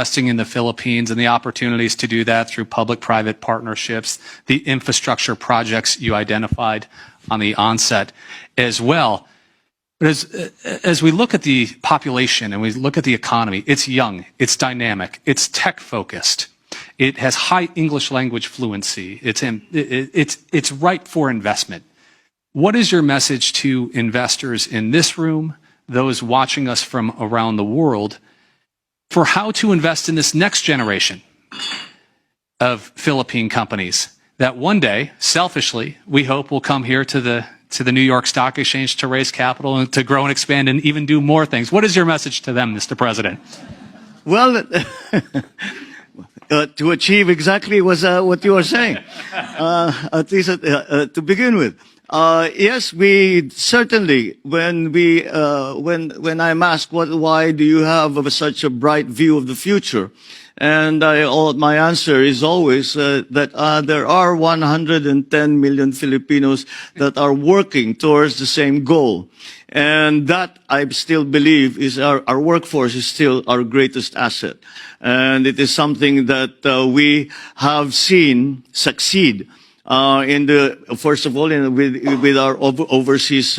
investing in the Philippines and the opportunities to do that through public-private partnerships, the infrastructure projects you identified on the onset as well. But as we look at the population and we look at the economy, it's young, it's dynamic, it's tech-focused, it has high English language fluency, it's ripe for investment. What is your message to investors in this room, those watching us from around the world, for how to invest in this next generation of Philippine companies that one day, selfishly, we hope will come here to the New York Stock Exchange to raise capital and to grow and expand and even do more things? What is your message to them, Mr. President? Well, to achieve exactly what you are saying, at least to begin with. Yes, we certainly, when I'm asked why do you have such a bright view of the future, and my answer is always that there are 110 million Filipinos that are working towards the same goal. And that, I still believe, is our workforce is still our greatest asset. And it is something that we have seen succeed first of all, with our overseas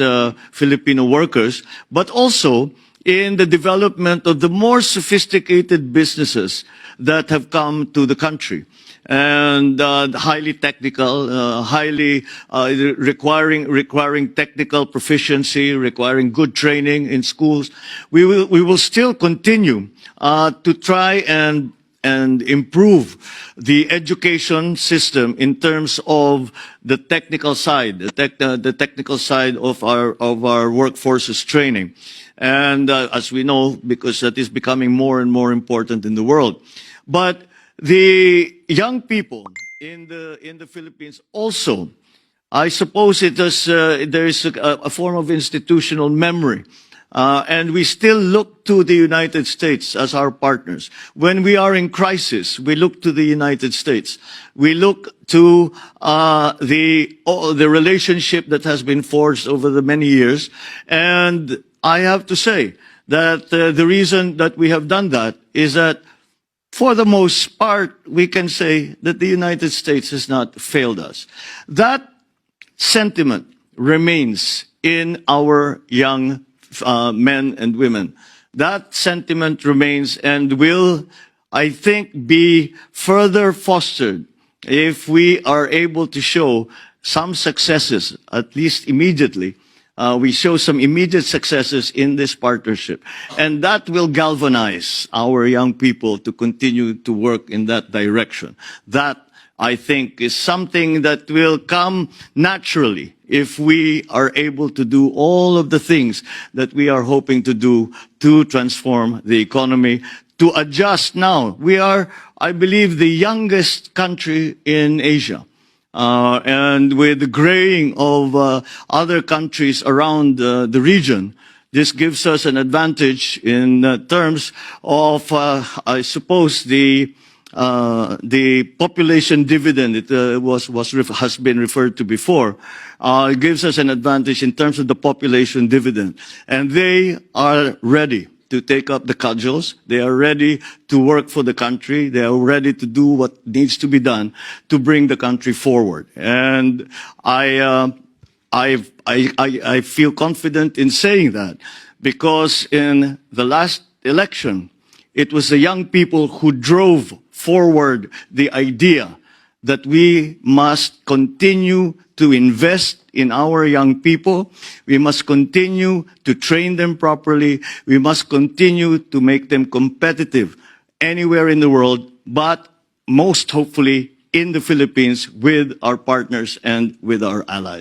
Filipino workers, but also in the development of the more sophisticated businesses that have come to the country. And highly technical, highly requiring technical proficiency, requiring good training in schools. We will still continue to try and improve the education system in terms of the technical side, the technical side of our workforce's training. And as we know, because that is becoming more and more important in the world. But the young people in the Philippines also, I suppose there is a form of institutional memory. And we still look to the United States as our partners. When we are in crisis, we look to the United States. We look to the relationship that has been forged over the many years. And I have to say that the reason that we have done that is that for the most part, we can say that the United States has not failed us. That sentiment remains in our young men and women. That sentiment remains and will, I think, be further fostered if we are able to show some successes, at least immediately. We show some immediate successes in this partnership. And that will galvanize our young people to continue to work in that direction. That, I think, is something that will come naturally if we are able to do all of the things that we are hoping to do to transform the economy, to adjust now. We are, I believe, the youngest country in Asia. And with the graying of other countries around the region, this gives us an advantage in terms of, I suppose, the population dividend. It has been referred to before. It gives us an advantage in terms of the population dividend, and they are ready to take up the cudgels. They are ready to work for the country. They are ready to do what needs to be done to bring the country forward. And I feel confident in saying that because in the last election, it was the young people who drove forward the idea that we must continue to invest in our young people. We must continue to train them properly. We must continue to make them competitive anywhere in the world, but most hopefully in the Philippines with our partners and with our allies.